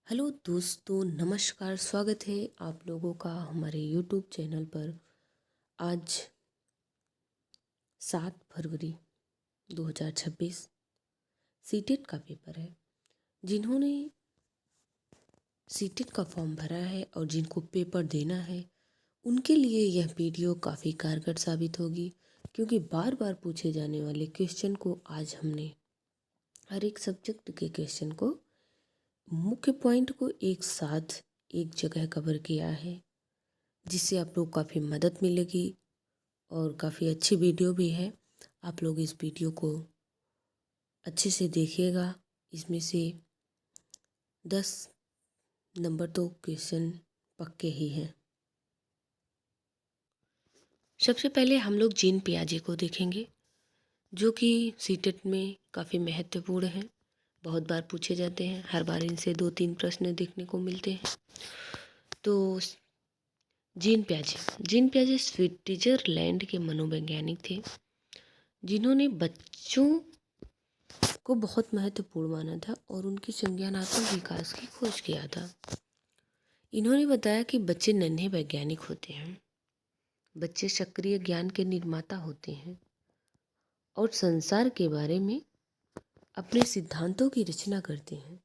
Hello दोस्तों, नमस्कार। स्वागत है आप लोगों का हमारे यूट्यूब चैनल पर। आज 7 फरवरी 2026 सीटेट का पेपर है। जिन्होंने सीटेट का फॉर्म भरा है और जिनको पेपर देना है उनके लिए यह वीडियो काफ़ी कारगर साबित होगी, क्योंकि बार बार पूछे जाने वाले क्वेश्चन को आज हमने हर एक सब्जेक्ट के क्वेश्चन को मुख्य पॉइंट को एक साथ एक जगह कवर किया है, जिससे आप लोग काफ़ी मदद मिलेगी और काफ़ी अच्छी वीडियो भी है। आप लोग इस वीडियो को अच्छे से देखिएगा। इसमें से 10 नंबर तो क्वेश्चन पक्के ही हैं। सबसे पहले हम लोग जीन पियाजे को देखेंगे, जो कि सीटेट में काफ़ी महत्वपूर्ण है। बहुत बार पूछे जाते हैं, हर बार इनसे 2-3 प्रश्न देखने को मिलते हैं। तो जीन पियाजे स्विट्जरलैंड के मनोवैज्ञानिक थे, जिन्होंने बच्चों को बहुत महत्वपूर्ण माना था और उनकी संज्ञानात्मक विकास की खोज किया था। इन्होंने बताया कि बच्चे नन्हे वैज्ञानिक होते हैं, बच्चे सक्रिय ज्ञान के निर्माता होते हैं और संसार के बारे में अपने सिद्धांतों की रचना करते हैं।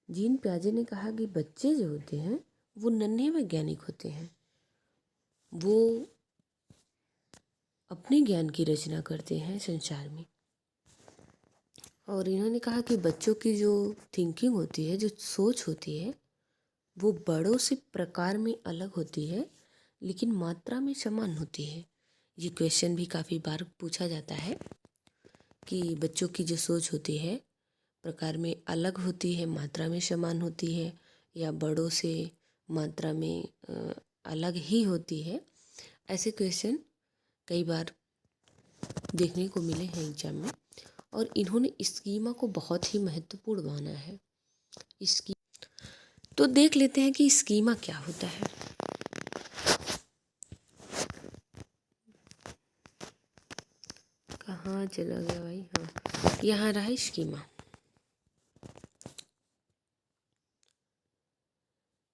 जीन पियाजे ने कहा कि बच्चे जो होते हैं वो नन्हे वैज्ञानिक होते हैं, वो अपने ज्ञान की रचना करते हैं संसार में। और इन्होंने कहा कि बच्चों की जो थिंकिंग होती है, जो सोच होती है, वो बड़ों से प्रकार में अलग होती है, लेकिन मात्रा में समान होती है। ये क्वेश्चन भी काफ़ी बार पूछा जाता है कि बच्चों की जो सोच होती है प्रकार में अलग होती है, मात्रा में समान होती है, या बड़ों से मात्रा में अलग ही होती है। ऐसे क्वेश्चन कई बार देखने को मिले हैं एग्जाम में, और इन्होंने स्कीमा को बहुत ही महत्वपूर्ण माना है। इसकी तो देख लेते हैं कि स्कीमा क्या होता है। कहाँ चला गया भाई? हाँ, यहाँ रहा स्कीमा।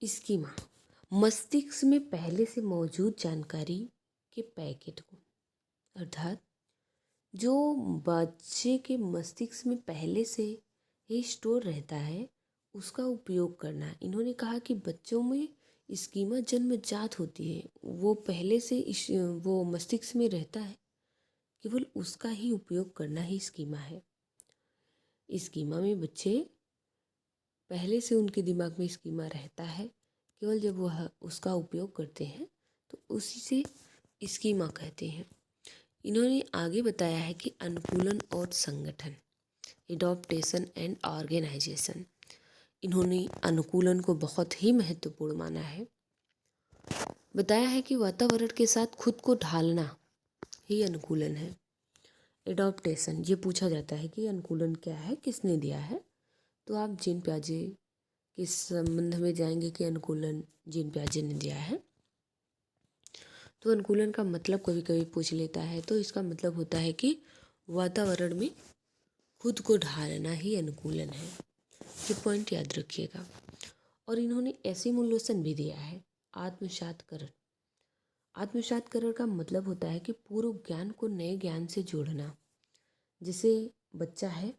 स्कीमा मस्तिष्क में पहले से मौजूद जानकारी के पैकेट को, अर्थात जो बच्चे के मस्तिष्क में पहले से ही स्टोर रहता है उसका उपयोग करना। इन्होंने कहा कि बच्चों में स्कीमा जन्मजात होती है, वो पहले से वो मस्तिष्क में रहता है, केवल उसका ही उपयोग करना ही स्कीमा है। स्कीमा में बच्चे पहले से उनके दिमाग में स्कीमा रहता है, केवल जब वह उसका उपयोग करते हैं तो उसी से स्कीमा कहते हैं। इन्होंने आगे बताया है कि अनुकूलन और संगठन, एडॉप्टेशन एंड ऑर्गेनाइजेशन, इन्होंने अनुकूलन को बहुत ही महत्वपूर्ण माना है। बताया है कि वातावरण के साथ खुद को ढालना ही अनुकूलन है। एडॉप्टेशन, ये पूछा जाता है कि अनुकूलन क्या है, किसने दिया है, तो आप जीन पियाजे के संबंध में जाएंगे कि अनुकूलन जीन पियाजे ने दिया है। तो अनुकूलन का मतलब कभी कभी पूछ लेता है, तो इसका मतलब होता है कि वातावरण में खुद को ढालना ही अनुकूलन है। ये पॉइंट याद रखिएगा। और इन्होंने एसिमुलेशन भी दिया है, आत्मसातकरण। आत्मसातकरण का मतलब होता है कि पूर्व ज्ञान को नए ज्ञान से जोड़ना। जैसे बच्चा है,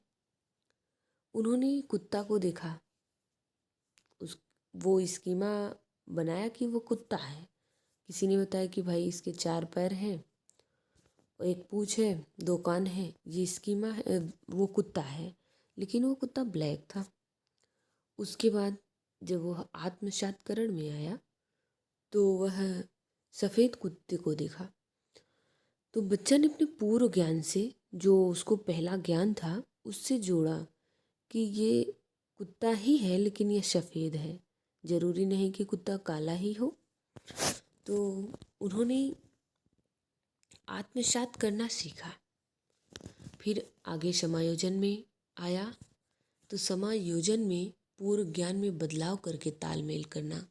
उन्होंने कुत्ता को देखा, वो स्कीमा बनाया कि वो कुत्ता है। किसी ने बताया कि भाई इसके 4 पैर हैं, एक पूँछ है, 2 कान है, ये स्कीमा है, वो कुत्ता है, लेकिन वो कुत्ता ब्लैक था। उसके बाद जब वह आत्मसातकरण में आया तो वह सफ़ेद कुत्ते को देखा, तो बच्चा ने अपने पूर्व ज्ञान से, जो उसको पहला ज्ञान था, उससे जोड़ा कि ये कुत्ता ही है लेकिन ये सफ़ेद है, ज़रूरी नहीं कि कुत्ता काला ही हो। तो उन्होंने आत्मसात करना सीखा। फिर आगे समायोजन में आया, तो समायोजन में पूर्व ज्ञान में बदलाव करके तालमेल करना।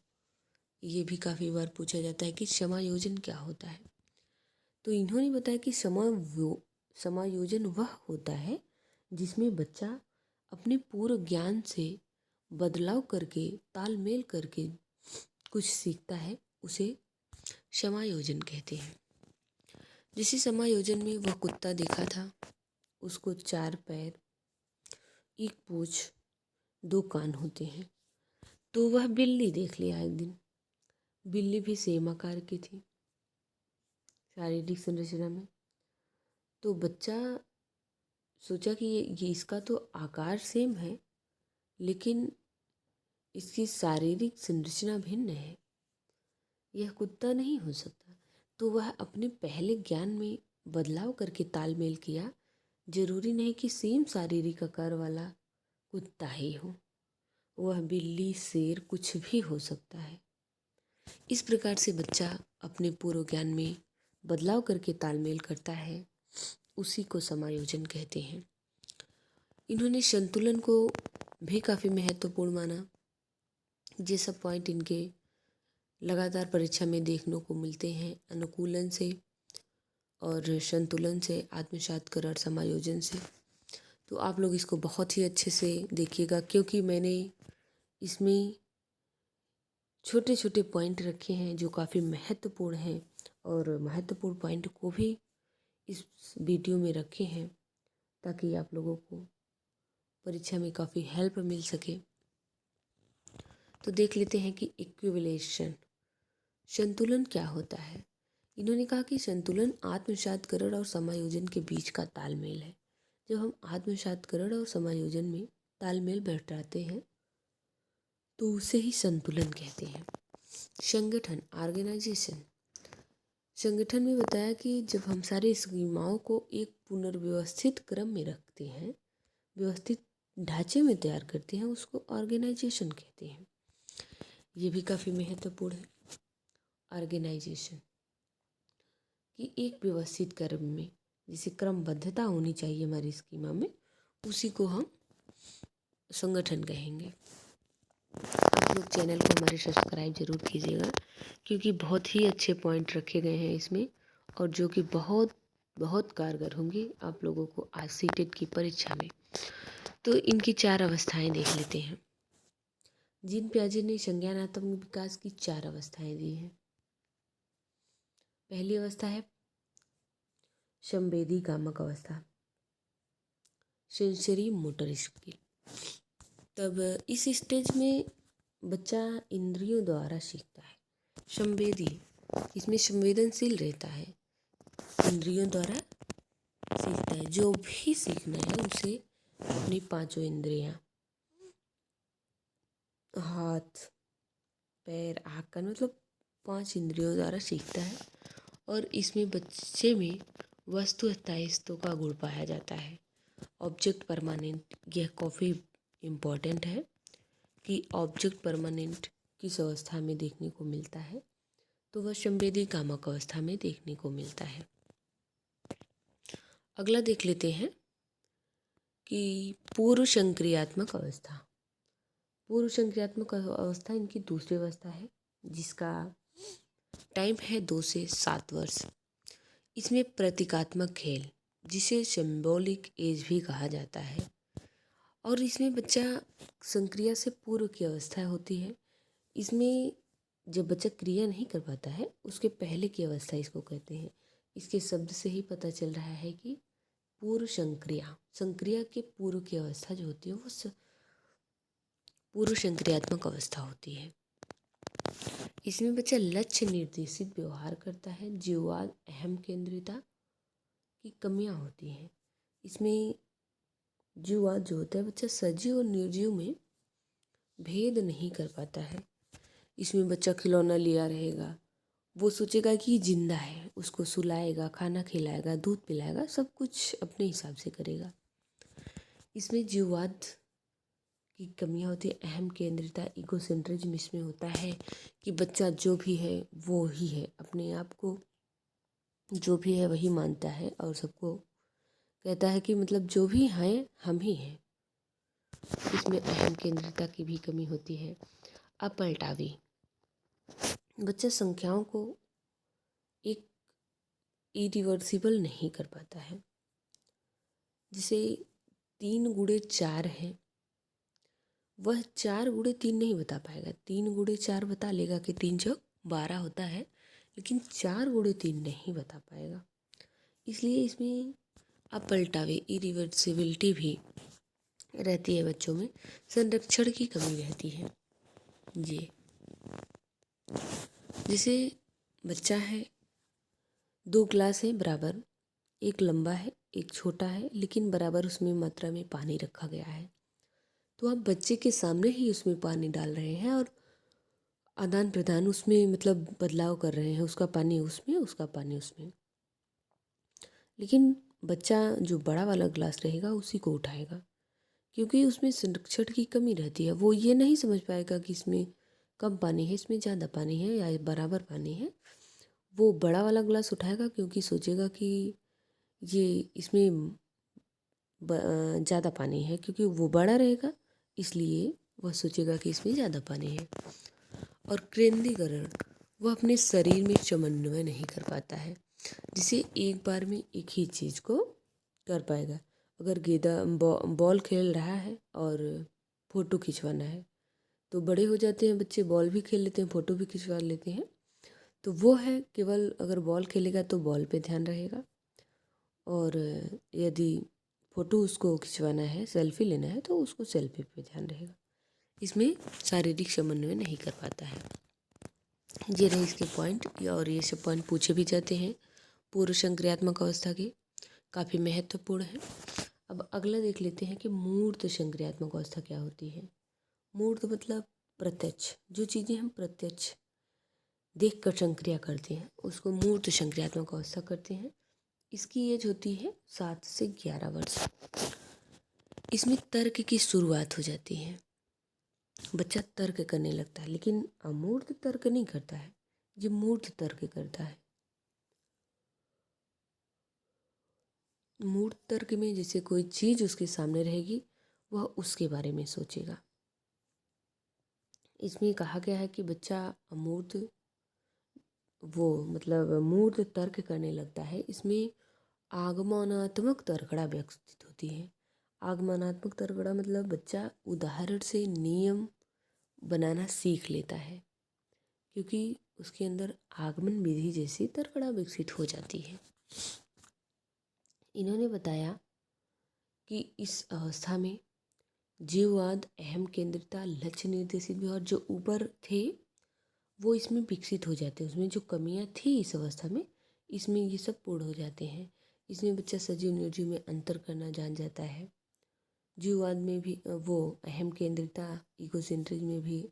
ये भी काफ़ी बार पूछा जाता है कि समायोजन क्या होता है। तो इन्होंने बताया कि समायोजन वह होता है जिसमें बच्चा अपने पूर्व ज्ञान से बदलाव करके, तालमेल करके कुछ सीखता है, उसे समायोजन कहते हैं। जैसे समायोजन में वह कुत्ता देखा था, उसको 4 पैर, 1 पूँछ, 2 कान होते हैं। तो वह बिल्ली देख लिया एक दिन। बिल्ली भी सेम आकार की थी शारीरिक संरचना में। तो बच्चा सोचा कि ये इसका तो आकार सेम है, लेकिन इसकी शारीरिक संरचना भिन्न है, यह कुत्ता नहीं हो सकता। तो वह अपने पहले ज्ञान में बदलाव करके तालमेल किया। जरूरी नहीं कि सेम शारीरिक आकार वाला कुत्ता ही हो, वह बिल्ली, शेर कुछ भी हो सकता है। इस प्रकार से बच्चा अपने पूर्व ज्ञान में बदलाव करके तालमेल करता है, उसी को समायोजन कहते हैं। इन्होंने संतुलन को भी काफ़ी महत्वपूर्ण माना। ये सब पॉइंट इनके लगातार परीक्षा में देखने को मिलते हैं। अनुकूलन से और संतुलन से, आत्मसात कर और समायोजन से। तो आप लोग इसको बहुत ही अच्छे से देखिएगा, क्योंकि मैंने इसमें छोटे छोटे पॉइंट रखे हैं जो काफ़ी महत्वपूर्ण हैं, और महत्वपूर्ण पॉइंट को भी इस वीडियो में रखे हैं ताकि आप लोगों को परीक्षा में काफ़ी हेल्प मिल सके। तो देख लेते हैं कि इक्विवेलेशन, संतुलन क्या होता है। इन्होंने कहा कि संतुलन आत्मसातकरण और समायोजन के बीच का तालमेल है। जब हम आत्मसातकरण और समायोजन में तालमेल बैठाते हैं तो उसे ही संतुलन कहते हैं। संगठन, ऑर्गेनाइजेशन, संगठन में बताया कि जब हम सारी सीमाओं को एक पुनर्व्यवस्थित क्रम में रखते हैं, व्यवस्थित ढांचे में तैयार करते हैं, उसको ऑर्गेनाइजेशन कहते हैं। ये भी काफ़ी महत्वपूर्ण है। ऑर्गेनाइजेशन कि एक व्यवस्थित क्रम में, जैसे क्रमबद्धता होनी चाहिए हमारी स्कीमा में, उसी को हम संगठन कहेंगे। आप लोग चैनल को हमारे सब्सक्राइब जरूर कीजिएगा, क्योंकि बहुत ही अच्छे पॉइंट रखे गए हैं इसमें, और जो कि बहुत बहुत कारगर होंगे आप लोगों को आज सीटेट की परीक्षा में। तो इनकी 4 अवस्थाएं देख लेते हैं। जीन पियाजे ने संज्ञानात्मक विकास की 4 अवस्थाएं दी हैं। पहली अवस्था है संवेदी कामक अवस्था, सेंसरी मोटर स्किल। तब इस स्टेज में बच्चा इंद्रियों द्वारा सीखता है। संवेदी, इसमें संवेदनशील रहता है, इंद्रियों द्वारा सीखता है। जो भी सीखना है उसे अपनी 5 इंद्रियां, हाथ, पैर, आँख, कान, मतलब 5 इंद्रियों द्वारा सीखता है। और इसमें बच्चे में वस्तु स्थायित्व का गुण पाया जाता है। ऑब्जेक्ट परमानेंट, यह काफ़ी इम्पॉर्टेंट है कि ऑब्जेक्ट परमानेंट किस अवस्था में देखने को मिलता है, तो वह संवेदी कामक अवस्था में देखने को मिलता है। अगला देख लेते हैं कि पूर्व संक्रियात्मक अवस्था। पूर्व संक्रियात्मक अवस्था इनकी दूसरी अवस्था है, जिसका टाइम है 2 से 7 वर्ष। इसमें प्रतीकात्मक खेल, जिसे सिंबॉलिक एज भी कहा जाता है, और इसमें बच्चा संक्रिया से पूर्व की अवस्था होती है। इसमें जब बच्चा क्रिया नहीं कर पाता है, उसके पहले की अवस्था इसको कहते हैं। इसके शब्द से ही पता चल रहा है कि पूर्व संक्रिया, संक्रिया के पूर्व की अवस्था जो होती है वो पूर्व संक्रियात्मक अवस्था होती है। इसमें बच्चा लक्ष्य निर्देशित व्यवहार करता है। जीववाद, अहम केंद्रिता की कमियां होती हैं। इसमें जीववाद जो होता है, बच्चा सजीव और निर्जीव में भेद नहीं कर पाता है। इसमें बच्चा खिलौना लिया रहेगा, वो सोचेगा कि जिंदा है, उसको सुलाएगा, खाना खिलाएगा, दूध पिलाएगा, सब कुछ अपने हिसाब से करेगा। इसमें जीववाद की कमियां होती है। अहम केंद्रिता, इगोसेंट्रिज्म इसमें होता है कि बच्चा जो भी है वो ही है, अपने आप को जो भी है वही मानता है, और सबको कहता है कि मतलब जो भी हैं हम ही हैं। इसमें अहम केंद्रिता की भी कमी होती है। अपलटावी, बच्चा संख्याओं को एक इरिवर्सिबल नहीं कर पाता है। जैसे 3 गुणे 4 है, वह 4 × 3 नहीं बता पाएगा। 3 × 4 बता लेगा कि 3×4 होता है, लेकिन 4 × 3 नहीं बता पाएगा। इसलिए इसमें अपलटावे इरिवर्सिबिलिटी भी रहती है बच्चों में, संरक्षण की कमी रहती है। ये जैसे बच्चा है, 2 ग्लास है बराबर, एक लंबा है एक छोटा है, लेकिन बराबर उसमें मात्रा में पानी रखा गया है। तो आप बच्चे के सामने ही उसमें पानी डाल रहे हैं और आदान प्रदान उसमें मतलब बदलाव कर रहे हैं, उसका पानी उसमें उसका पानी उसमें। लेकिन बच्चा जो बड़ा वाला ग्लास रहेगा उसी को उठाएगा, क्योंकि उसमें संरक्षण की कमी रहती है। वो ये नहीं समझ पाएगा कि इसमें कम पानी है, इसमें ज़्यादा पानी है या बराबर पानी है। वो बड़ा वाला ग्लास उठाएगा क्योंकि सोचेगा कि ये इसमें ज़्यादा पानी है, क्योंकि वो बड़ा रहेगा इसलिए वह सोचेगा कि इसमें ज़्यादा पानी है। और केंद्रीकरण, वह अपने शरीर में समन्वय नहीं कर पाता है, जिसे एक बार में एक ही चीज़ को कर पाएगा। अगर गेंदा बॉल खेल रहा है और फ़ोटो खिंचवाना है, तो बड़े हो जाते हैं बच्चे, बॉल भी खेल लेते हैं, फ़ोटो भी खिंचवा लेते हैं। तो वो है केवल अगर बॉल खेलेगा तो बॉल पे ध्यान रहेगा, और यदि फ़ोटो उसको खिंचवाना है, सेल्फी लेना है, तो उसको सेल्फी पे ध्यान रहेगा। इसमें शारीरिक समन्वय नहीं कर पाता है। ये रहे इसके पॉइंट, और ये सब पॉइंट पूछे भी जाते हैं पूर्व संक्रियात्मक अवस्था के, काफ़ी महत्वपूर्ण है। अब अगला देख लेते हैं कि मूर्त संक्रियात्मक अवस्था क्या होती है। मूर्त मतलब प्रत्यक्ष, जो चीज़ें हम प्रत्यक्ष देख कर संक्रिया करते हैं उसको मूर्त संक्रियात्मक अवस्था करते हैं। इसकी एज होती है 7 से 11 वर्ष। इसमें तर्क की शुरुआत हो जाती है, बच्चा तर्क करने लगता है, लेकिन अमूर्त तर्क नहीं करता है, ये मूर्त तर्क करता है। मूर्त तर्क में जैसे कोई चीज़ उसके सामने रहेगी, वह उसके बारे में सोचेगा। इसमें कहा गया है कि बच्चा अमूर्त मतलब मूर्त तर्क करने लगता है। इसमें आगमनात्मक तर्कड़ा विकसित होती है। आगमनात्मक तर्कड़ा मतलब बच्चा उदाहरण से नियम बनाना सीख लेता है, क्योंकि उसके अंदर आगमन विधि जैसी तर्कड़ा विकसित हो जाती है। इन्होंने बताया कि इस अवस्था में जीववाद, अहम केंद्रिता, लक्ष्य निर्देशित व्यवहार जो ऊपर थे वो इसमें विकसित हो जाते हैं। उसमें जो कमियां थी इस अवस्था में, इसमें ये सब पूर्ण हो जाते हैं। इसमें बच्चा सजीव निर्जीव में अंतर करना जान जाता है। जीववाद में भी वो अहम केंद्रिता, इगोसेंट्रिज्म में भी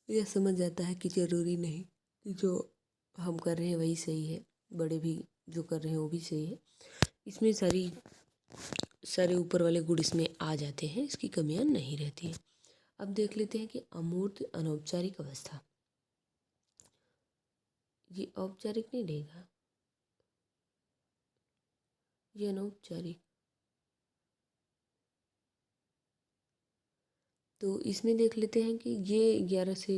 यह समझ जाता है कि ज़रूरी नहीं कि जो हम कर रहे हैं वही सही है, बड़े भी जो कर रहे हैं वो भी सही है। इसमें सारे ऊपर वाले गुण इसमें आ जाते हैं, इसकी कमियां नहीं रहती हैं। अब देख लेते हैं कि अमूर्त अनौपचारिक अवस्था। ये औपचारिक नहीं रहेगा, ये अनौपचारिक। तो इसमें देख लेते हैं कि ये 11 से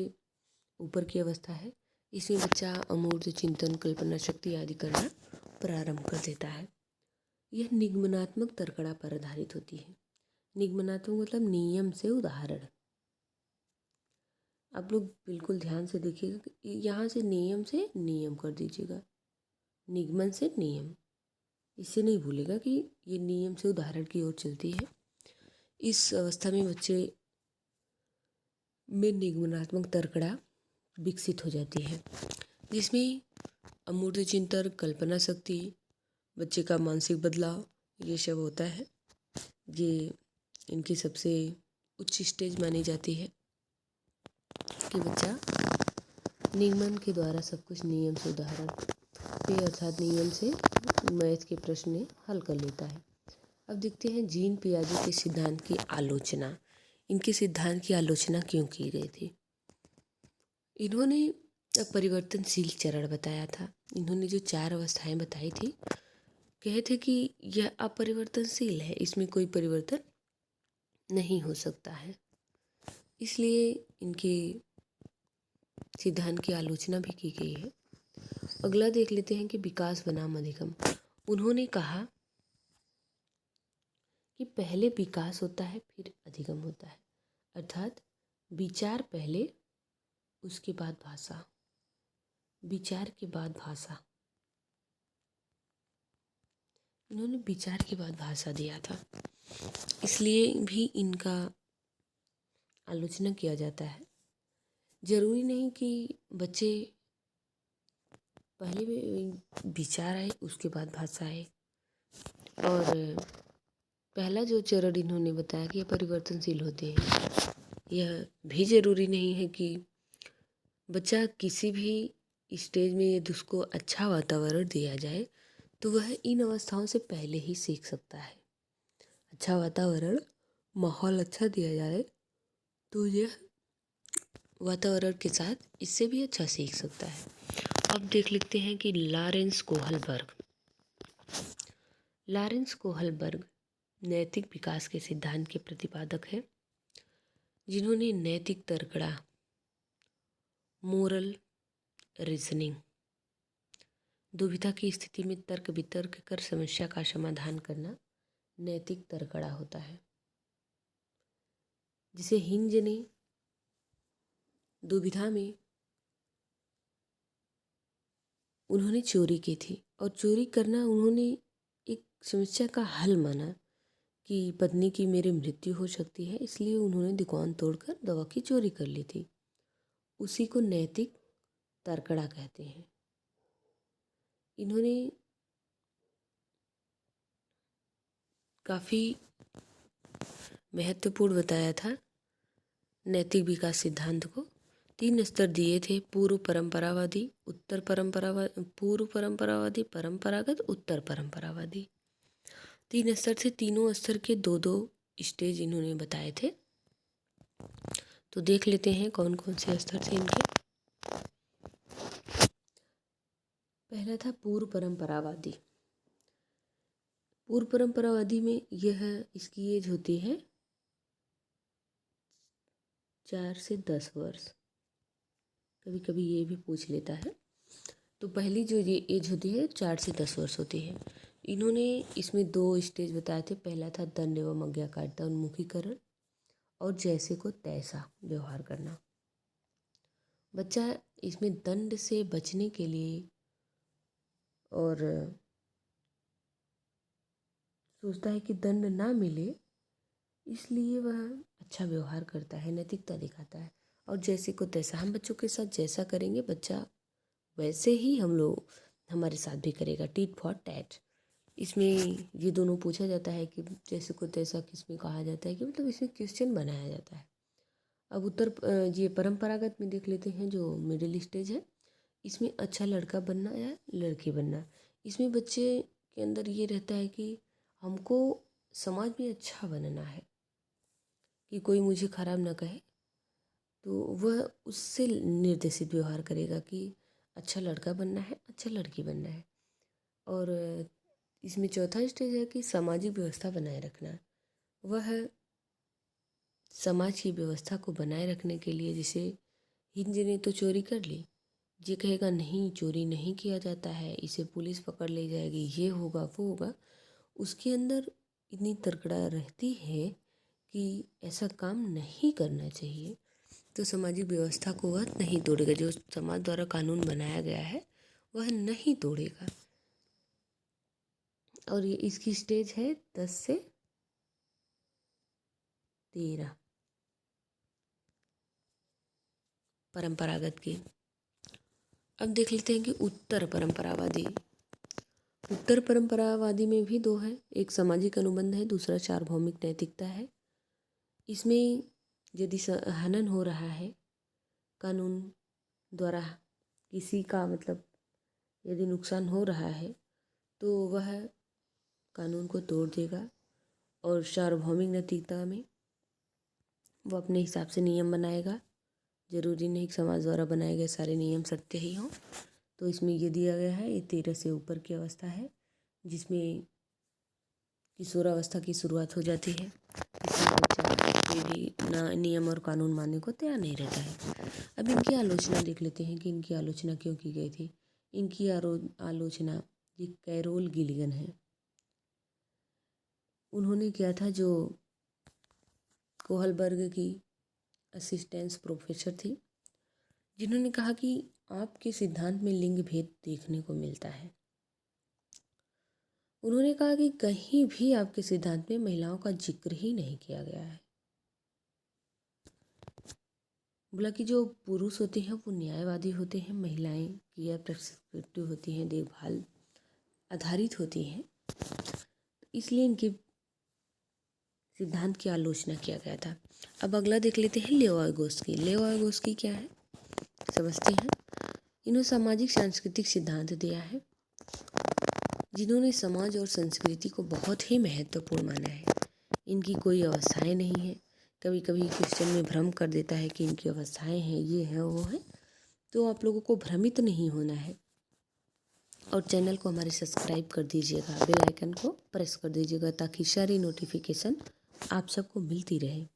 ऊपर की अवस्था है। इसमें बच्चा अमूर्त चिंतन, कल्पना शक्ति आदि करना प्रारंभ कर देता है। यह निगमनात्मक तर्कड़ा पर आधारित होती है। निगमनात्मक मतलब नियम से उदाहरण। आप लोग बिल्कुल ध्यान से देखिएगा कि यहाँ से नियम कर दीजिएगा, निगमन से नियम, इससे नहीं भूलेगा कि ये नियम से उदाहरण की ओर चलती है। इस अवस्था में बच्चे में निगमनात्मक तर्कड़ा विकसित हो जाती है, जिसमें अमूर्त चिंतन, कल्पना शक्ति, बच्चे का मानसिक बदलाव, ये सब होता है। ये इनकी सबसे उच्च स्टेज मानी जाती है कि बच्चा निगमन के द्वारा सब कुछ नियम से उदाहरण पे अर्थात नियम से मैथ के प्रश्न हल कर लेता है। अब देखते हैं जीन पियाजे के सिद्धांत की आलोचना। इनके सिद्धांत की आलोचना क्यों की गई थी? इन्होंने परिवर्तनशील चरण बताया था। इन्होंने जो 4 अवस्थाएं बताई थी, कहे थे कि यह अपरिवर्तनशील है, इसमें कोई परिवर्तन नहीं हो सकता है। इसलिए इनके सिद्धांत की आलोचना भी की गई है। अगला देख लेते हैं कि विकास बनाम अधिगम। उन्होंने कहा कि पहले विकास होता है फिर अधिगम होता है। अर्थात विचार पहले उसके बाद भाषा, विचार के बाद भाषा। इन्होंने विचार के बाद भाषा दिया था, इसलिए भी इनका आलोचना किया जाता है। जरूरी नहीं कि बच्चे पहले विचार आए उसके बाद भाषा आए। और पहला जो चरण इन्होंने बताया कि यह परिवर्तनशील होते हैं, यह भी जरूरी नहीं है कि बच्चा किसी भी स्टेज में यदि उसको अच्छा वातावरण दिया जाए तो वह इन अवस्थाओं से पहले ही सीख सकता है। अच्छा वातावरण, माहौल अच्छा दिया जाए तो यह वातावरण के साथ इससे भी अच्छा सीख सकता है। अब देख लेते हैं कि लॉरेंस कोहलबर्ग नैतिक विकास के सिद्धांत के प्रतिपादक है, जिन्होंने नैतिक तर्कड़ा, मोरल रीजनिंग, दुविधा की स्थिति में तर्क वितर्क कर समस्या का समाधान करना नैतिक तर्कड़ा होता है। जिसे हिंज ने दुविधा में उन्होंने चोरी की थी और चोरी करना उन्होंने एक समस्या का हल माना कि पत्नी की मेरी मृत्यु हो सकती है, इसलिए उन्होंने दुकान तोड़कर दवा की चोरी कर ली थी। उसी को नैतिक तर्कड़ा कहते हैं। इन्होंने काफ़ी महत्वपूर्ण बताया था नैतिक विकास सिद्धांत को। 3 स्तर दिए थे, पूर्व परंपरावादी, पूर्व परंपरावादी, परंपरागत, उत्तर परंपरावादी। 3 स्तर थे, तीनों स्तर के 2-2 स्टेज इन्होंने बताए थे। तो देख लेते हैं कौन कौन से स्तर थे इनके। पहला था पूर्व परंपरावादी। पूर्व परंपरावादी में यह इसकी एज होती है 4 से 10 वर्ष, कभी कभी ये भी पूछ लेता है। तो पहली जो ये एज होती है 4 से 10 वर्ष होती है। इन्होंने इसमें 2 स्टेज बताए थे। पहला था दंड एवं आज्ञाकारिता उन्मुखीकरण और जैसे को तैसा व्यवहार करना। बच्चा इसमें दंड से बचने के लिए और सोचता है कि दंड ना मिले, इसलिए वह अच्छा व्यवहार करता है, नैतिकता दिखाता है। और जैसे को तैसा, हम बच्चों के साथ जैसा करेंगे बच्चा वैसे ही हमारे साथ भी करेगा, टीट फॉर टैट। इसमें ये दोनों पूछा जाता है कि जैसे को तैसा किसमें कहा जाता है, कि मतलब इसमें क्वेश्चन बनाया जाता है। अब ये परंपरागत में देख लेते हैं, जो मिडिल स्टेज है, इसमें अच्छा लड़का बनना या लड़की बनना। इसमें बच्चे के अंदर ये रहता है कि हमको समाज में अच्छा बनना है, कि कोई मुझे खराब ना कहे, तो वह उससे निर्देशित व्यवहार करेगा कि अच्छा लड़का बनना है, अच्छा लड़की बनना है। और इसमें चौथा स्टेज है कि सामाजिक व्यवस्था बनाए रखना। वह समाज की व्यवस्था को बनाए रखने के लिए, जैसे हिंज ने तो चोरी कर ली, ये कहेगा नहीं चोरी नहीं किया जाता है, इसे पुलिस पकड़ ले जाएगी, ये होगा वो होगा। उसके अंदर इतनी तर्कड़ा रहती है कि ऐसा काम नहीं करना चाहिए, तो सामाजिक व्यवस्था को वह नहीं तोड़ेगा। जो समाज द्वारा कानून बनाया गया है वह नहीं तोड़ेगा। और ये इसकी स्टेज है 10 से 13 परंपरागत की। अब देख लेते हैं कि उत्तर परंपरावादी में भी 2 है, एक सामाजिक अनुबंध है, दूसरा सार्वभौमिक नैतिकता है। इसमें यदि हनन हो रहा है कानून द्वारा, किसी का मतलब यदि नुकसान हो रहा है तो वह कानून को तोड़ देगा। और सार्वभौमिक नैतिकता में वो अपने हिसाब से नियम बनाएगा, जरूरी नहीं कि समाज द्वारा बनाए गए सारे नियम सत्य ही हों। तो इसमें ये दिया गया है, ये 13 से ऊपर की अवस्था है, जिसमें किशोरावस्था की शुरुआत हो जाती है। इसमें बच्चा कोई भी नियम और कानून मानने को तैयार नहीं रहता है। अब इनकी आलोचना देख लेते हैं कि इनकी आलोचना क्यों की गई थी। इनकी आलोचना ये कैरोल गिलिगन है, उन्होंने किया था, जो कोहलबर्ग की असिस्टेंस प्रोफेसर थी, जिन्होंने कहा कि आपके सिद्धांत में लिंग भेद देखने को मिलता है। उन्होंने कहा कि कहीं भी आपके सिद्धांत में महिलाओं का जिक्र ही नहीं किया गया है। बोला कि जो पुरुष होते हैं वो न्यायवादी होते हैं, महिलाएं क्रिया प्रस्क्रिप्टिव होती हैं, देखभाल आधारित होती हैं, इसलिए इनके सिद्धांत की आलोचना किया गया था। अब अगला देख लेते हैं लेओ वाइगोस्की। लेओ वाइगोस्की क्या है समझते हैं। इन्होंने सामाजिक सांस्कृतिक सिद्धांत दिया है, जिन्होंने समाज और संस्कृति को बहुत ही महत्वपूर्ण माना है। इनकी कोई अवस्थाएं नहीं है। कभी कभी क्वेश्चन में भ्रम कर देता है कि इनकी अवस्थाएं हैं, ये है वो है, तो आप लोगों को भ्रमित नहीं होना है। और चैनल को हमारे सब्सक्राइब कर दीजिएगा, बेल आइकन को प्रेस कर दीजिएगा ताकि सारी नोटिफिकेशन आप सबको मिलती रहे।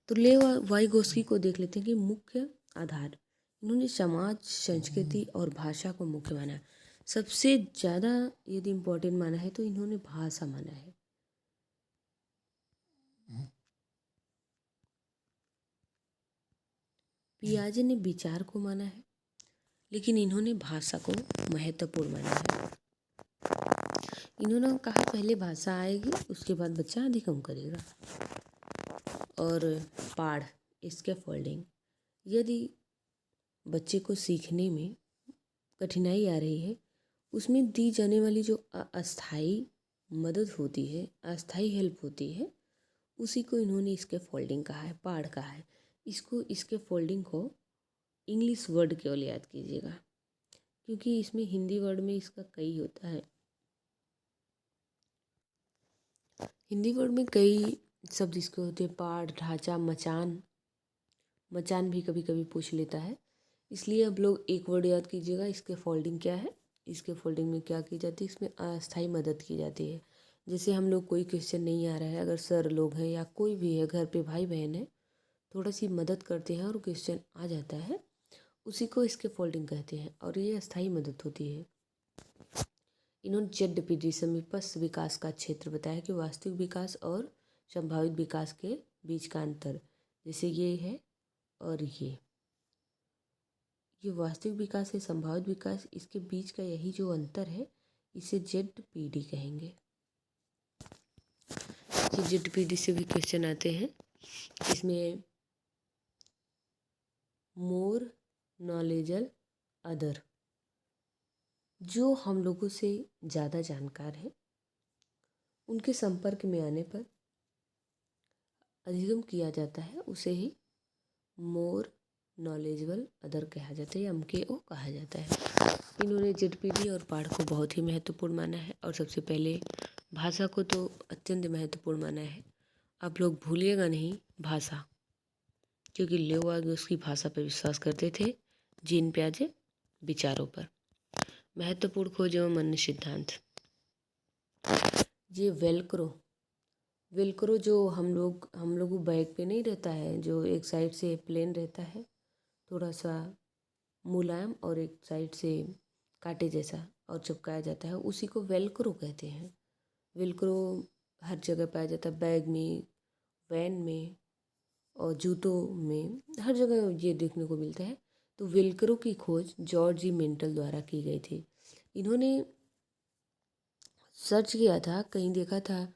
तो लेओ वाइगोस्की को देख लेते हैं कि मुख्य आधार। इन्होंने समाज, संस्कृति और भाषा को मुख्य माना। सबसे ज़्यादा यदि इम्पोर्टेंट माना है तो इन्होंने भाषा माना है। पियाजे ने विचार को माना है, लेकिन इन्होंने भाषा को महत्वपूर्ण माना है। इन्होंने कहा पहले भाषा आएगी, उसके बाद बच्चा अधिगम करेगा। और पाढ़, स्कैफोल्डिंग, यदि बच्चे को सीखने में कठिनाई आ रही है, उसमें दी जाने वाली जो अस्थाई मदद होती है, अस्थाई हेल्प होती है, उसी को इन्होंने स्कैफोल्डिंग कहा है, पाढ़ कहा है। इसको स्कैफोल्डिंग को इंग्लिश वर्ड केवल याद कीजिएगा, क्योंकि इसमें हिंदी वर्ड में इसका कई होता है। हिंदी वर्ड में कई शब्द इसके होते हैं, पाढ़, ढांचा, मचान। मचान भी कभी कभी पूछ लेता है, इसलिए अब लोग एक वर्ड याद कीजिएगा, इसके फोल्डिंग क्या है। इसके फोल्डिंग में क्या की जाती है, इसमें अस्थाई मदद की जाती है। जैसे हम लोग कोई क्वेश्चन नहीं आ रहा है, अगर सर लोग हैं या कोई भी है घर पे, भाई बहन है, थोड़ा सी मदद करते हैं और क्वेश्चन आ जाता है, उसी को इसके फोल्डिंग कहते हैं और ये अस्थाई मदद होती है। इन्होंने ZPD समीपस्थ विकास का क्षेत्र बताया कि वास्तविक विकास और संभावित विकास के बीच का अंतर, जैसे ये है और ये वास्तविक विकास है, संभावित विकास, इसके बीच का यही जो अंतर है, इसे ZPD कहेंगे। ये ZPD से भी क्वेश्चन आते हैं। इसमें मोर नॉलेजल अदर, जो हम लोगों से ज़्यादा जानकार हैं, उनके संपर्क में आने पर अधिगम किया जाता है, उसे ही मोर नॉलेजेबल अदर कहा जाता है या MKO कहा जाता है। इन्होंने ZPD और पाढ़ को बहुत ही महत्वपूर्ण माना है और सबसे पहले भाषा को तो अत्यंत महत्वपूर्ण माना है। आप लोग भूलिएगा नहीं भाषा, क्योंकि लेओ वाइगोस्की भाषा पर विश्वास करते थे, जीन पियाजे विचारों पर। महत्वपूर्ण खोज एवं अन्य सिद्धांत। ये वेलक्रो जो हम लोग बैग पे नहीं रहता है, जो एक साइड से प्लेन रहता है, थोड़ा सा मुलायम, और एक साइड से कांटे जैसा और चिपकाया जाता है, उसी को वेलक्रो कहते हैं। वेलक्रो हर जगह पाया जाता है, बैग में, वैन में और जूतों में, हर जगह ये देखने को मिलता है। तो वेलक्रो की खोज जॉर्ज ई मेंटल द्वारा की गई थी। इन्होंने सर्च किया था, कहीं देखा था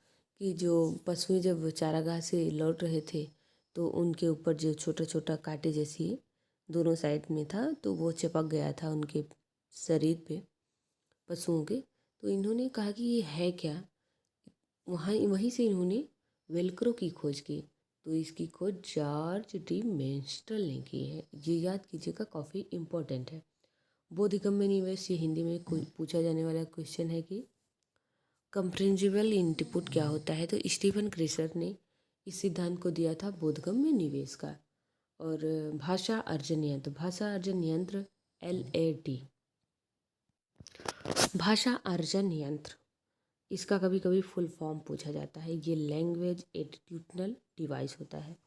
कि जो पशुएं जब चारागाह से लौट रहे थे तो उनके ऊपर जो छोटा छोटा कांटे जैसी दोनों साइड में था, तो वो चिपक गया था उनके शरीर पे, पशुओं के। तो इन्होंने कहा कि ये है क्या, वहीं से इन्होंने वेलक्रो की खोज की। तो इसकी खोज जॉर्ज डी मेंस्टल ने की है, ये याद कीजिएगा, काफ़ी इम्पोर्टेंट है। बोधगम्य निवेश, ये हिंदी में कोई पूछा जाने वाला क्वेश्चन है कि कंप्रेंसिबल इनपुट क्या होता है। तो स्टीफन क्रेसर ने इस सिद्धांत को दिया था बोधगम्य निवेश का। और भाषा अर्जन यंत्र LAD, भाषा अर्जन यंत्र, इसका कभी कभी फुल फॉर्म पूछा जाता है। ये लैंग्वेज एडिट्यूशनल डिवाइस होता है।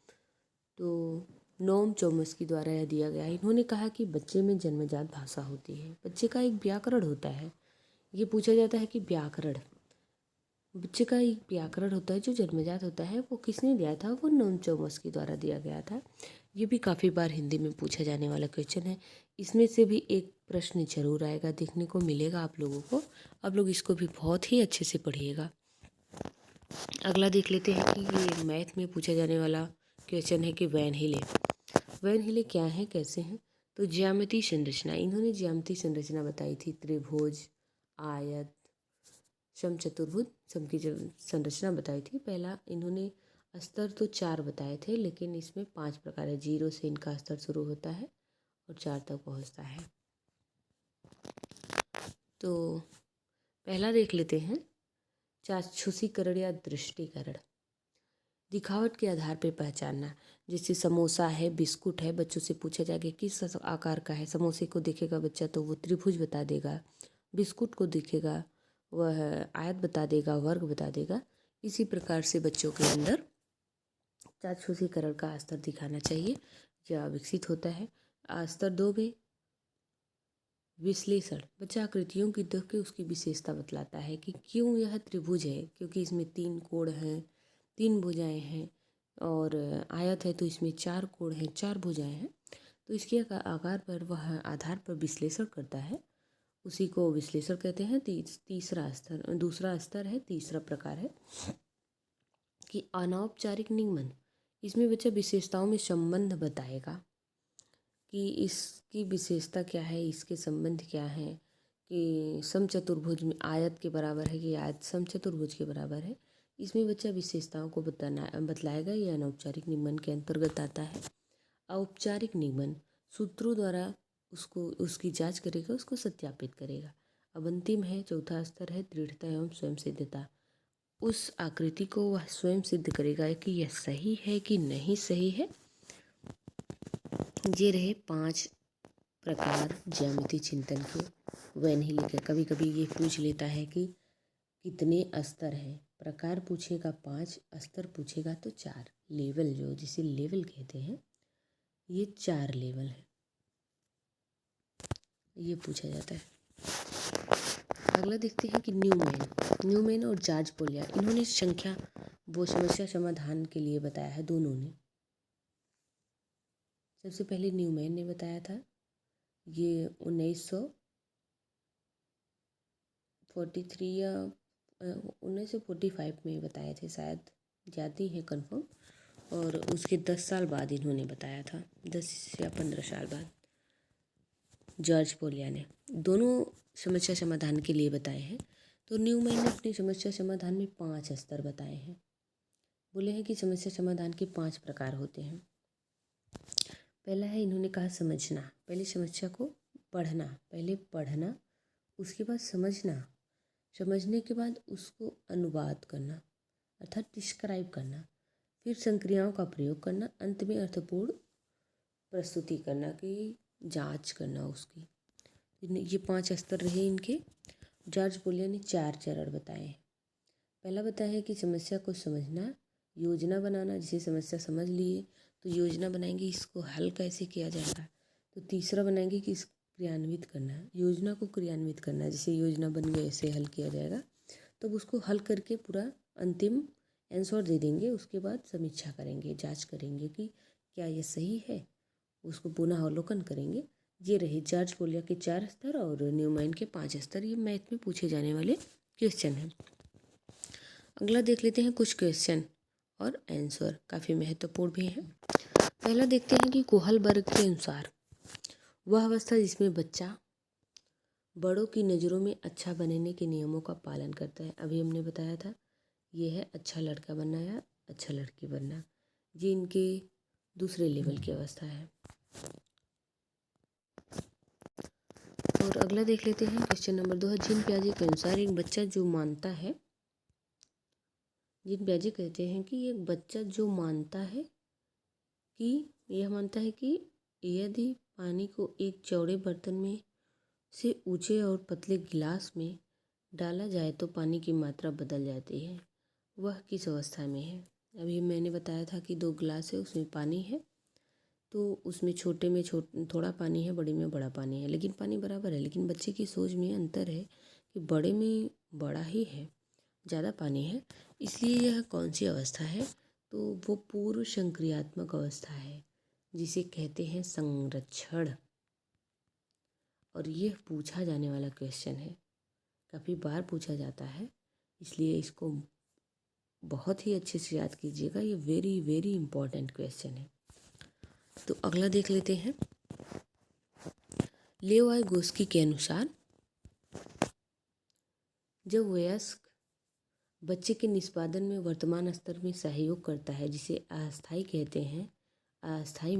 तो नोम चोम्स्की द्वारा यह दिया गया है। इन्होंने कहा कि बच्चे में जन्मजात भाषा होती है, बच्चे का एक व्याकरण होता है। ये पूछा जाता है कि व्याकरण बच्चे का एक व्याकरण होता है जो जन्मजात होता है, वो किसने दिया था? वो नोम चौमस्की द्वारा दिया गया था। ये भी काफ़ी बार हिंदी में पूछा जाने वाला क्वेश्चन है। इसमें से भी एक प्रश्न जरूर आएगा, देखने को मिलेगा आप लोगों को। आप लोग इसको भी बहुत ही अच्छे से पढ़िएगा। अगला देख लेते हैं कि ये मैथ में पूछा जाने वाला क्वेश्चन है कि वैन हिले। वैन हिले क्या है, कैसे हैं? तो ज्यामितीय संरचना, इन्होंने ज्यामितीय संरचना बताई थी। त्रिभुज, आयत, समचतुर्भुज, सबकी संरचना बताई थी। पहला इन्होंने स्तर तो 4 बताए थे, लेकिन इसमें 5 प्रकार है। 0 से इनका स्तर शुरू होता है और 4 तक पहुंचता है। तो पहला देख लेते हैं, चाक्षुषीकरण या दृष्टिकरण। दिखावट के आधार पर पहचानना। जैसे समोसा है, बिस्कुट है, बच्चों से पूछा जाएगा किस आकार का है। समोसे को देखेगा बच्चा तो वो त्रिभुज बता देगा, बिस्कुट को देखेगा वह आयत बता देगा, वर्ग बता देगा। इसी प्रकार से बच्चों के अंदर चाक्षुषीकरण का स्तर दिखाना चाहिए, यह विकसित होता है। स्तर 2 में विश्लेषण। बच्चा आकृतियों की देख के उसकी विशेषता बतलाता है कि क्यों यह त्रिभुज है, क्योंकि इसमें 3 कोण हैं, 3 भुजाएं हैं, और आयत है तो इसमें 4 कोण हैं, 4 भुजाएं हैं। तो इसके आकार पर वह आधार पर विश्लेषण करता है, उसी को विश्लेषण कहते हैं। तीसरा स्तर, दूसरा स्तर है, तीसरा प्रकार है कि अनौपचारिक निगमन। इसमें बच्चा विशेषताओं में संबंध बताएगा कि इसकी विशेषता क्या है, इसके संबंध क्या है, कि समचतुर्भुज में आयत के बराबर है कि आयत समचतुर्भुज के बराबर है। इसमें बच्चा विशेषताओं को बतलाएगा। ये अनौपचारिक निगमन के अंतर्गत आता है। औपचारिक निगमन सूत्रों द्वारा उसकी जांच करेगा, उसको सत्यापित करेगा। अब अंतिम है, चौथा स्तर है दृढ़ता एवं स्वयं सिद्धता। उस आकृति को वह स्वयं सिद्ध करेगा कि यह सही है कि नहीं सही है। ये रहे 5 प्रकार ज्यामितीय चिंतन के। वैन हिले के कभी कभी ये पूछ लेता है कि कितने स्तर हैं। प्रकार पूछेगा 5, स्तर पूछेगा तो 4। लेवल, जो जिसे लेवल कहते हैं, ये 4 लेवल है, ये पूछा जाता है। अगला देखते हैं कि न्यूमैन और जॉर्ज पोलिया, इन्होंने समस्या समाधान के लिए बताया है, दोनों ने। सबसे पहले न्यूमैन ने बताया था, ये 1943 या 1945 में बताए थे शायद, याद नहीं है कंफर्म। और उसके 10 साल बाद इन्होंने बताया था, 10 या 15 साल बाद जॉर्ज पोलिया ने। दोनों समस्या समाधान के लिए बताए हैं। तो न्यूमैन ने अपनी समस्या समाधान में 5 स्तर बताए हैं। बोले हैं कि समस्या समाधान के 5 प्रकार होते हैं। पहला है, इन्होंने कहा समझना। पहले समस्या को पढ़ना, पहले पढ़ना, उसके बाद समझना, समझने के बाद उसको अनुवाद करना अर्थात डिस्क्राइब करना, फिर संक्रियाओं का प्रयोग करना, अंत में अर्थपूर्ण प्रस्तुति करना की जांच करना उसकी। ये 5 स्तर रहे इनके। जॉर्ज पोलिया ने 4 चरण बताए हैं। पहला बताया है कि समस्या को समझना, योजना बनाना। जैसे समस्या समझ लिए तो योजना बनाएंगे, इसको हल कैसे किया जाएगा। तो तीसरा बनाएंगे कि इसको क्रियान्वित करना, योजना को क्रियान्वित करना। जैसे योजना बन गई, ऐसे हल किया जाएगा, तब उसको हल करके पूरा अंतिम आंसर दे देंगे। उसके बाद समीक्षा करेंगे, जांच करेंगे कि क्या ये सही है, उसको पुनः अवलोकन करेंगे। ये रहे जॉर्ज पोलिया के 4 स्तर और न्यूमैन के 5 स्तर। ये मैथ में पूछे जाने वाले क्वेश्चन हैं। अगला देख लेते हैं कुछ क्वेश्चन और आंसर, काफ़ी महत्वपूर्ण भी हैं। पहला देखते हैं कि कोहल वर्ग के अनुसार वह अवस्था जिसमें बच्चा बड़ों की नज़रों में अच्छा बनने के नियमों का पालन करता है। अभी हमने बताया था, ये है अच्छा लड़का बनना या अच्छा लड़की बनना। ये इनके दूसरे लेवल की अवस्था है। और अगला देख लेते हैं क्वेश्चन नंबर 2 है, जीन पियाजे के अनुसार एक बच्चा जो मानता है, जीन पियाजे कहते हैं कि एक बच्चा जो मानता है कि यह मानता है कि यदि पानी को एक चौड़े बर्तन में से ऊंचे और पतले गिलास में डाला जाए तो पानी की मात्रा बदल जाती है। वह किस अवस्था में है? अभी मैंने बताया था कि 2 गिलास है, उसमें पानी है, तो उसमें छोटे में थोड़ा पानी है, बड़े में बड़ा पानी है, लेकिन पानी बराबर है। लेकिन बच्चे की सोच में अंतर है कि बड़े में बड़ा ही है, ज़्यादा पानी है, इसलिए यह कौन सी अवस्था है? तो वो पूर्व संक्रियात्मक अवस्था है, जिसे कहते हैं संरक्षण। और यह पूछा जाने वाला क्वेश्चन है, काफ़ी बार पूछा जाता है, इसलिए इसको बहुत ही अच्छे से याद कीजिएगा। ये वेरी वेरी इंपॉर्टेंट क्वेश्चन है। तो अगला देख लेते हैं। लेवाइगोस्की के अनुसार जब वयस्क बच्चे के निष्पादन में वर्तमान स्तर में सहयोग करता है, जिसे अस्थायी कहते हैं, अस्थायी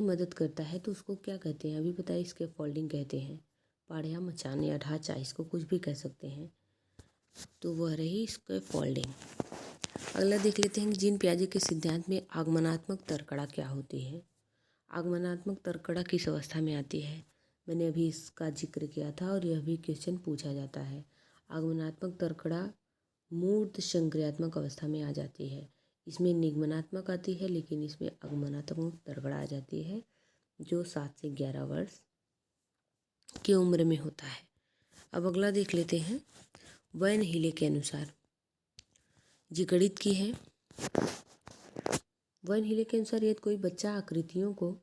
मदद करता है, तो उसको क्या कहते हैं? अभी बताइए। इसके फोल्डिंग कहते हैं, पाढ़िया मचान या ढांचा, इसको कुछ भी कह सकते हैं। तो वह रही इसके फोल्डिंग। अगला देख लेते हैं, जीन पियाजे के सिद्धांत में आगमनात्मक तर्कड़ा क्या होती है? आगमनात्मक तर्कड़ा किस अवस्था में आती है? मैंने अभी इसका जिक्र किया था और यह भी क्वेश्चन पूछा जाता है। आगमनात्मक तर्कड़ा मूर्त संक्रियात्मक अवस्था में आ जाती है। इसमें निगमनात्मक आती है, लेकिन इसमें आगमनात्मक तर्कड़ा आ जाती है, जो 7 से 11 वर्ष की उम्र में होता है। अब अगला देख लेते हैं। वैन हीले के अनुसार, जी गणित की है। वैन हीले के अनुसार यदि कोई बच्चा आकृतियों को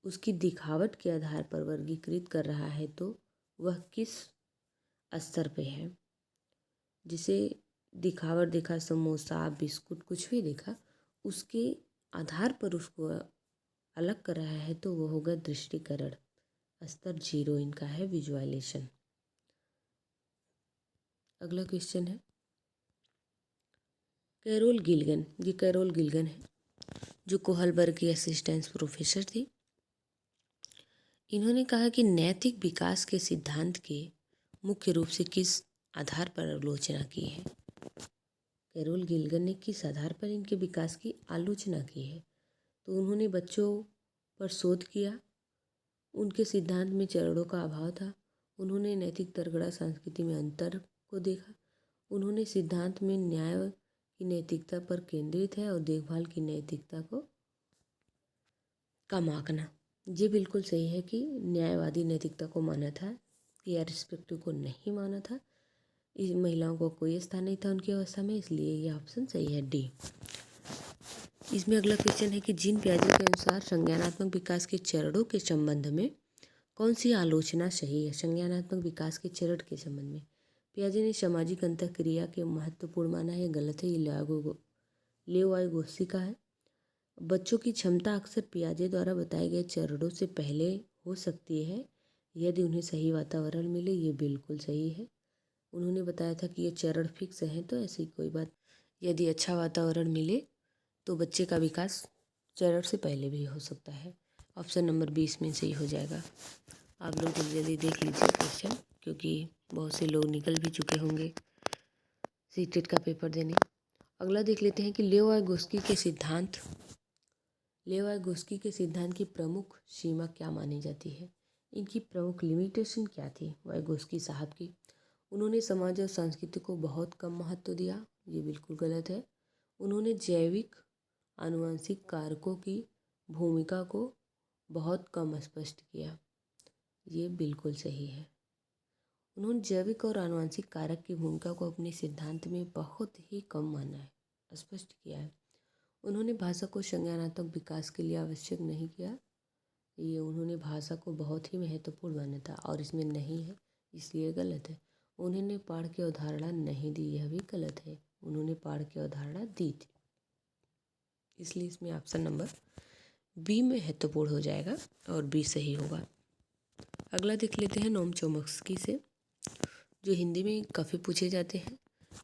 उसकी दिखावट के आधार पर वर्गीकृत कर रहा है, तो वह किस स्तर पे है? जिसे दिखावट देखा, समोसा, बिस्कुट, कुछ भी देखा, उसके आधार पर उसको अलग कर रहा है, तो वो होगा दृष्टिकरण। स्तर 0 इनका है, विजुअलाइजेशन। अगला क्वेश्चन है कैरोल गिल्गन। ये कैरोल गिल्गन है, जो कोहलबर्ग की असिस्टेंट प्रोफेसर थी। इन्होंने कहा कि नैतिक विकास के सिद्धांत के मुख्य रूप से किस आधार पर आलोचना की है? कैरोल गिल्गन ने किस आधार पर इनके विकास की आलोचना की है? तो उन्होंने बच्चों पर शोध किया, उनके सिद्धांत में चरणों का अभाव था, उन्होंने नैतिक तर्कड़ा संस्कृति में अंतर को देखा, उन्होंने सिद्धांत में न्याय की नैतिकता पर केंद्रित है और देखभाल की नैतिकता को कम आंकना। ये बिल्कुल सही है कि न्यायवादी नैतिकता को माना था, कि रिस्पेक्टिव को नहीं माना था। इस महिलाओं को कोई स्थान नहीं था उनकी अवस्था में, इसलिए यह ऑप्शन सही है, डी। इसमें अगला क्वेश्चन है कि जीन पियाजे के अनुसार संज्ञानात्मक विकास के चरणों के संबंध में कौन सी आलोचना सही है? संज्ञानात्मक विकास के चरण के संबंध में पियाजे ने सामाजिक अंतःक्रिया के महत्वपूर्ण माना है, गलत है, ये लेवाइगोस्की का है। बच्चों की क्षमता अक्सर पियाजे द्वारा बताए गए चरणों से पहले हो सकती है, यदि उन्हें सही वातावरण मिले, ये बिल्कुल सही है। उन्होंने बताया था कि ये चरण फिक्स हैं, तो ऐसी कोई बात, यदि अच्छा वातावरण मिले तो बच्चे का विकास चरण से पहले भी हो सकता है। ऑप्शन नंबर 20 में सही हो जाएगा। आप लोग जल्दी जल्दी देख लीजिए क्वेश्चन, क्योंकि बहुत से लोग निकल भी चुके होंगे सीटेट का पेपर देने। अगला देख लेते हैं कि लेवाइगोस्की के सिद्धांत की प्रमुख सीमा क्या मानी जाती है? इनकी प्रमुख लिमिटेशन क्या थी वाइगोस्की साहब की? उन्होंने समाज और संस्कृति को बहुत कम महत्व दिया, ये बिल्कुल गलत है। उन्होंने जैविक आनुवंशिक कारकों की भूमिका को बहुत कम स्पष्ट किया, ये बिल्कुल सही है। उन्होंने जैविक और आनुवंशिक कारक की भूमिका को अपने सिद्धांत में बहुत ही कम माना है, स्पष्ट किया है। उन्होंने भाषा को संज्ञानात्मक विकास के लिए आवश्यक नहीं किया, ये उन्होंने भाषा को बहुत ही महत्वपूर्ण माना था, और इसमें नहीं है, इसलिए गलत है। उन्होंने पाठ की अवधारणा नहीं दी, यह भी गलत है। उन्होंने पाठ की अवधारणा दी थी, इसलिए इसमें ऑप्शन नंबर बी महत्वपूर्ण हो जाएगा और बी सही होगा। अगला देख लेते हैं नोम चोम्स्की से, जो हिंदी में काफ़ी पूछे जाते हैं,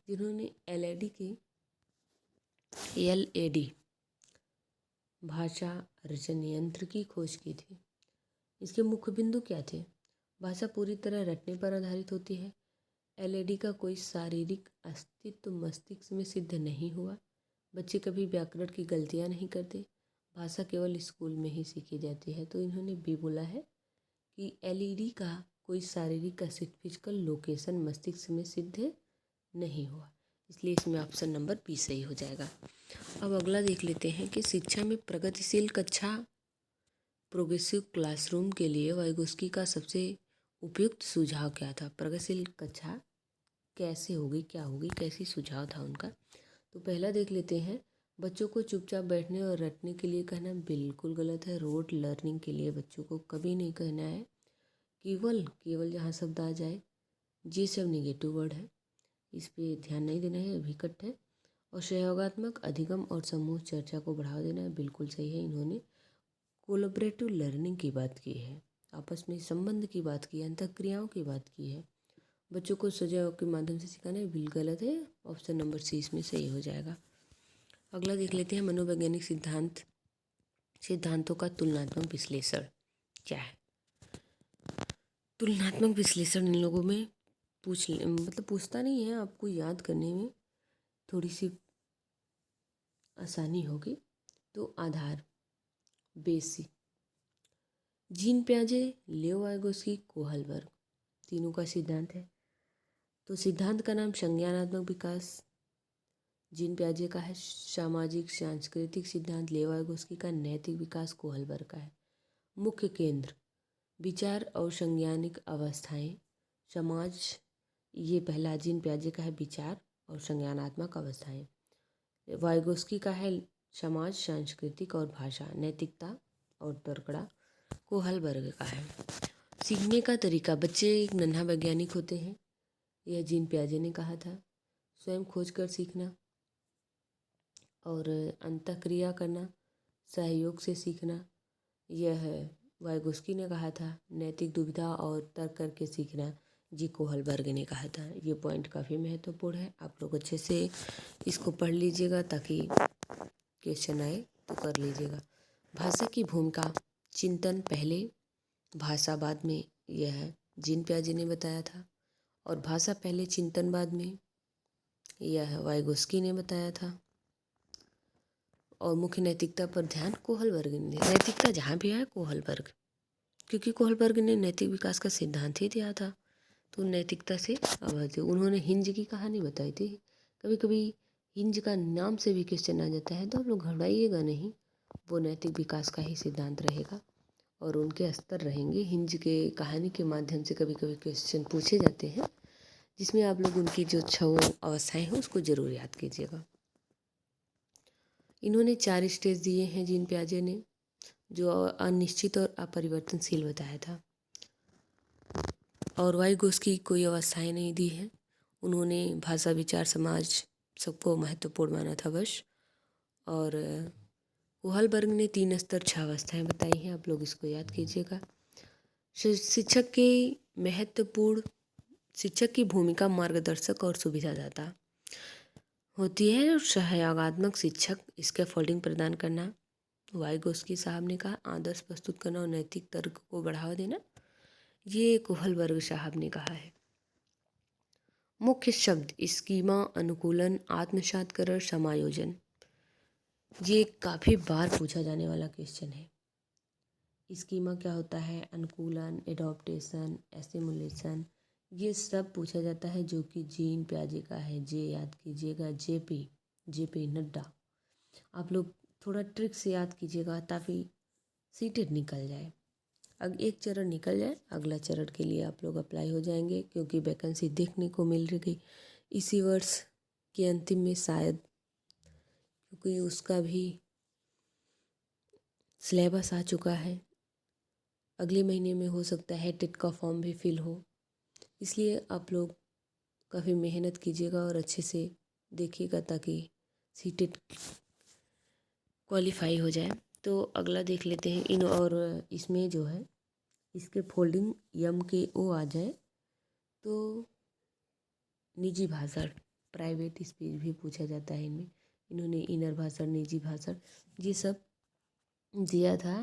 जिन्होंने LAD भाषा रचन यंत्र की खोज की थी। इसके मुख्य बिंदु क्या थे? भाषा पूरी तरह रटने पर आधारित होती है। LAD का कोई शारीरिक अस्तित्व मस्तिष्क में सिद्ध नहीं हुआ। बच्चे कभी व्याकरण की गलतियां नहीं करते। भाषा केवल स्कूल में ही सीखी जाती है। तो इन्होंने भी बोला है कि LAD का कोई शारीरिक अस्तित्व फिजिकल लोकेशन मस्तिष्क में सिद्ध नहीं हुआ, इसलिए इसमें ऑप्शन नंबर बी सही हो जाएगा। अब अगला देख लेते हैं कि शिक्षा में प्रगतिशील कक्षा प्रोग्रेसिव क्लासरूम के लिए वाइगोस्की का सबसे उपयुक्त सुझाव क्या था? प्रगतिशील कक्षा कैसे होगी, क्या होगी, कैसी सुझाव था उनका। तो पहला देख लेते हैं। बच्चों को चुपचाप बैठने और रटने के लिए कहना बिल्कुल गलत है। रोट लर्निंग के लिए बच्चों को कभी नहीं कहना है। केवल केवल जहाँ शब्द आ जाए, ये सब निगेटिव वर्ड है, इस पे ध्यान नहीं देना है, अभिकट है। और सहयोगात्मक अधिगम और समूह चर्चा को बढ़ावा देना है, बिल्कुल सही है। इन्होंने कोलैबोरेटिव लर्निंग की बात की है, आपस में संबंध की बात की है, अंतःक्रियाओं की बात की है। बच्चों को सुझाव के माध्यम से सिखाना है, बिल्कुल गलत है। ऑप्शन नंबर सी इसमें सही हो जाएगा। अगला देख लेते हैं। मनोवैज्ञानिक सिद्धांतों का तुलनात्मक विश्लेषण क्या है। तुलनात्मक विश्लेषण इन लोगों में पूछता नहीं है, आपको याद करने में थोड़ी सी आसानी होगी। तो आधार, बेसिक, जीन पियाजे, लियो वाइगोस्की, कोहलबर्ग, तीनों का सिद्धांत है। तो सिद्धांत का नाम संज्ञानात्मक विकास, जीन पियाजे का है सामाजिक सांस्कृतिक सिद्धांत, लियो वाइगोस्की का नैतिक विकास, कोहलबर्ग का है मुख्य केंद्र, विचार और संज्ञानिक अवस्थाएं, समाज, ये पहला जीन पियाजे का है विचार और संज्ञानात्मक अवस्थाएं, वाइगोस्की का है समाज, सांस्कृतिक और भाषा, नैतिकता और तर्कड़ा, कोहलबर्ग का है सीखने का तरीका। बच्चे एक नन्हा वैज्ञानिक होते हैं, यह जीन पियाजे ने कहा था। स्वयं खोज कर सीखना और अंतःक्रिया करना, सहयोग से सीखना, यह वाइगोस्की ने कहा था। नैतिक दुविधा और तर्क करके सीखना, जी कोहलबर्ग ने कहा था। ये पॉइंट काफ़ी महत्वपूर्ण है, आप लोग अच्छे से इसको पढ़ लीजिएगा ताकि क्वेश्चन आए तो कर लीजिएगा। भाषा की भूमिका, चिंतन पहले, भाषा बाद में, यह जीन पियाजे ने बताया था। और भाषा पहले, चिंतन बाद में, यह वाइगोस्की ने बताया था। और मुख्य नैतिकता पर ध्यान, कोहलबर्ग ने। नैतिकता जहाँ भी है कोहलबर्ग, क्योंकि कोहलबर्ग ने नैतिक विकास का सिद्धांत ही दिया था, तो नैतिकता से अवगत। उन्होंने हिंज की कहानी बताई थी। कभी कभी हिंज का नाम से भी क्वेश्चन आ जाता है, तो आप लोग घबराइएगा नहीं, वो नैतिक विकास का ही सिद्धांत रहेगा और उनके स्तर रहेंगे। हिंज के कहानी के माध्यम से कभी कभी क्वेश्चन पूछे जाते हैं, जिसमें आप लोग उनकी जो 6 अवस्थाएं हैं उसको ज़रूर याद कीजिएगा। इन्होंने 4 स्टेज दिए हैं जीन पियाजे ने, जो अनिश्चित और अपरिवर्तनशील बताया था। और वाइगोस्की कोई अवस्थाएं नहीं दी हैं। उन्होंने भाषा, विचार, समाज सबको महत्वपूर्ण माना था बस। और कोहलबर्ग ने 3 स्तर 6 अवस्थाएं बताई हैं, आप लोग इसको याद कीजिएगा। शिक्षक की भूमिका मार्गदर्शक और सुविधादाता होती है। सहयोगात्मक शिक्षक, स्कैफोल्डिंग प्रदान करना, वाइगोस्की साहब ने कहा। आदर्श प्रस्तुत करना और नैतिक तर्क को बढ़ावा देना, ये कोहलबर्ग साहब ने कहा है। मुख्य शब्द, स्कीमा, अनुकूलन, आत्मसातकरण, समायोजन, ये काफ़ी बार पूछा जाने वाला क्वेश्चन है। स्कीमा क्या होता है, अनुकूलन, एडॉप्टेशन, एसिमुलेशन, ये सब पूछा जाता है, जो कि जीन पियाजे का है। जे याद कीजिएगा, जेपी नड्डा। आप लोग थोड़ा ट्रिक से याद कीजिएगा ताकि सीटेड निकल जाए। अब एक चरण निकल जाए, अगला चरण के लिए आप लोग अप्लाई हो जाएंगे, क्योंकि वैकेंसी देखने को मिल रही इसी वर्ष के अंतिम में शायद, क्योंकि उसका भी सिलेबस आ चुका है। अगले महीने में हो सकता है टेट का फॉर्म भी फिल हो, इसलिए आप लोग काफ़ी मेहनत कीजिएगा और अच्छे से देखिएगा ताकि सीटेट क्वालिफाई हो जाए। तो अगला देख लेते हैं इन, और इसमें जो है इसके फोल्डिंग यम के ओ आ जाए तो निजी भाषण, प्राइवेट स्पीच भी पूछा जाता है इनमें। इन्होंने इनर भाषण, निजी भाषण, ये सब दिया था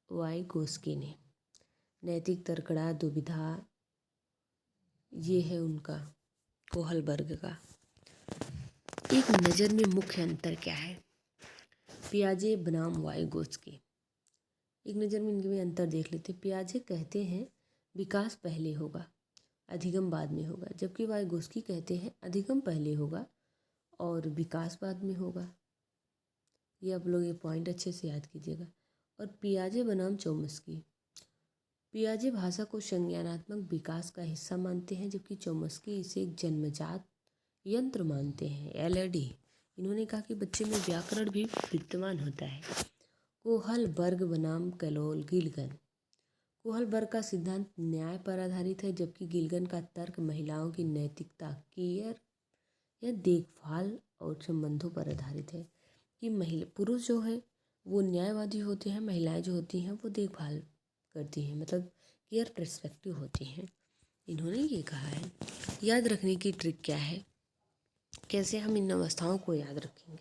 वाइगोस्की ने। नैतिक तर्कड़ा, दुविधा, ये है उनका कोहलबर्ग का। एक नज़र में मुख्य अंतर क्या है, पियाजे बनाम वाइगोस्की। एक नज़र में इनके में अंतर देख लेते। पियाजे कहते हैं विकास पहले होगा, अधिगम बाद में होगा, जबकि वाइगोस्की कहते हैं अधिगम पहले होगा और विकास बाद में होगा। ये आप लोग ये पॉइंट अच्छे से याद कीजिएगा। और पियाजे बनाम चोम्स्की, पियाजे भाषा को संज्ञानात्मक विकास का हिस्सा मानते हैं, जबकि चोम्स्की इसे एक जन्मजात यंत्र मानते हैं। एलडी इन्होंने कहा कि बच्चे में व्याकरण भी विद्यमान होता है। कोहलबर्ग बनाम कैलोल गिलगन। कोहलबर्ग का सिद्धांत न्याय पर आधारित है, जबकि गिलगन का तर्क महिलाओं की नैतिकता, केयर या देखभाल और संबंधों पर आधारित है कि महिला पुरुष जो है वो न्यायवादी होते हैं, महिलाएं जो होती हैं वो देखभाल करती हैं, मतलब केयर पर्सपेक्टिव होती हैं। इन्होंने ये कहा है। याद रखने की ट्रिक क्या है, कैसे हम इन अवस्थाओं को याद रखेंगे।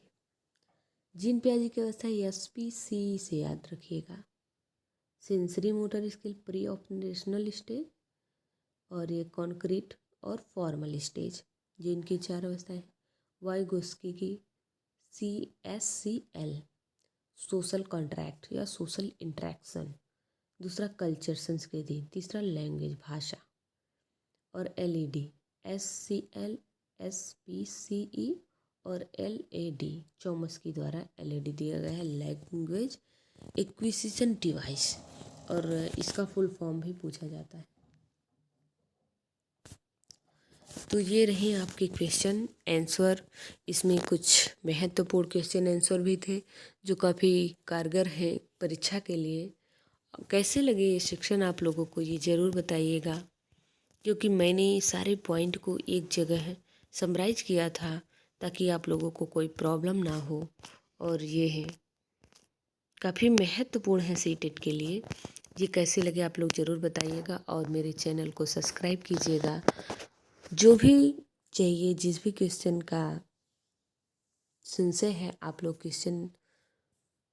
जीन पियाजे की अवस्था SPC से याद रखिएगा। Sensory motor skill pre operational stage, और ये कॉन्क्रीट और फॉर्मल स्टेज, जो इनकी 4 अवस्थाएं। वाइगोस्की की CSCL सोशल कॉन्ट्रैक्ट या सोशल इंट्रैक्शन। दूसरा कल्चर संस्कृति। तीसरा लैंग्वेज भाषा। और LED SCL SPCE और LAD चोम्स्की द्वारा LED दिया गया है, लैंग्वेज एक्विजिशन डिवाइस, और इसका फुल फॉर्म भी पूछा जाता है। तो ये रहे आपके क्वेश्चन आंसर। इसमें कुछ महत्वपूर्ण क्वेश्चन आंसर भी थे जो काफ़ी कारगर हैं परीक्षा के लिए। कैसे लगे ये सेक्शन आप लोगों को, ये ज़रूर बताइएगा, क्योंकि मैंने सारे पॉइंट को एक जगह समराइज किया था ताकि आप लोगों को कोई प्रॉब्लम ना हो। और ये है काफ़ी महत्वपूर्ण है सीटेट के लिए। ये कैसे लगे आप लोग ज़रूर बताइएगा, और मेरे चैनल को सब्सक्राइब कीजिएगा। जो भी चाहिए, जिस भी क्वेश्चन का संशय है, आप लोग क्वेश्चन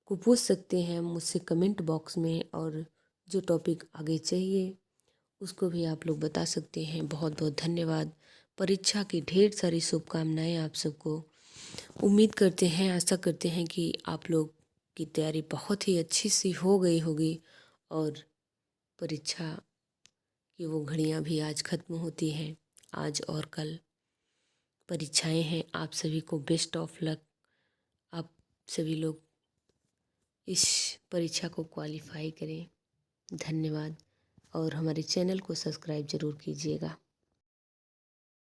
को पूछ सकते हैं मुझसे कमेंट बॉक्स में, और जो टॉपिक आगे चाहिए उसको भी आप लोग बता सकते हैं। बहुत बहुत धन्यवाद। परीक्षा की ढेर सारी शुभकामनाएं आप सबको। उम्मीद करते हैं, आशा करते हैं कि आप लोग की तैयारी बहुत ही अच्छी सी हो गई होगी, और परीक्षा की वो घड़ियां भी आज ख़त्म होती हैं। आज और कल परीक्षाएं हैं। आप सभी को बेस्ट ऑफ लक। आप सभी लोग इस परीक्षा को क्वालिफाई करें। धन्यवाद, और हमारे चैनल को सब्सक्राइब ज़रूर कीजिएगा।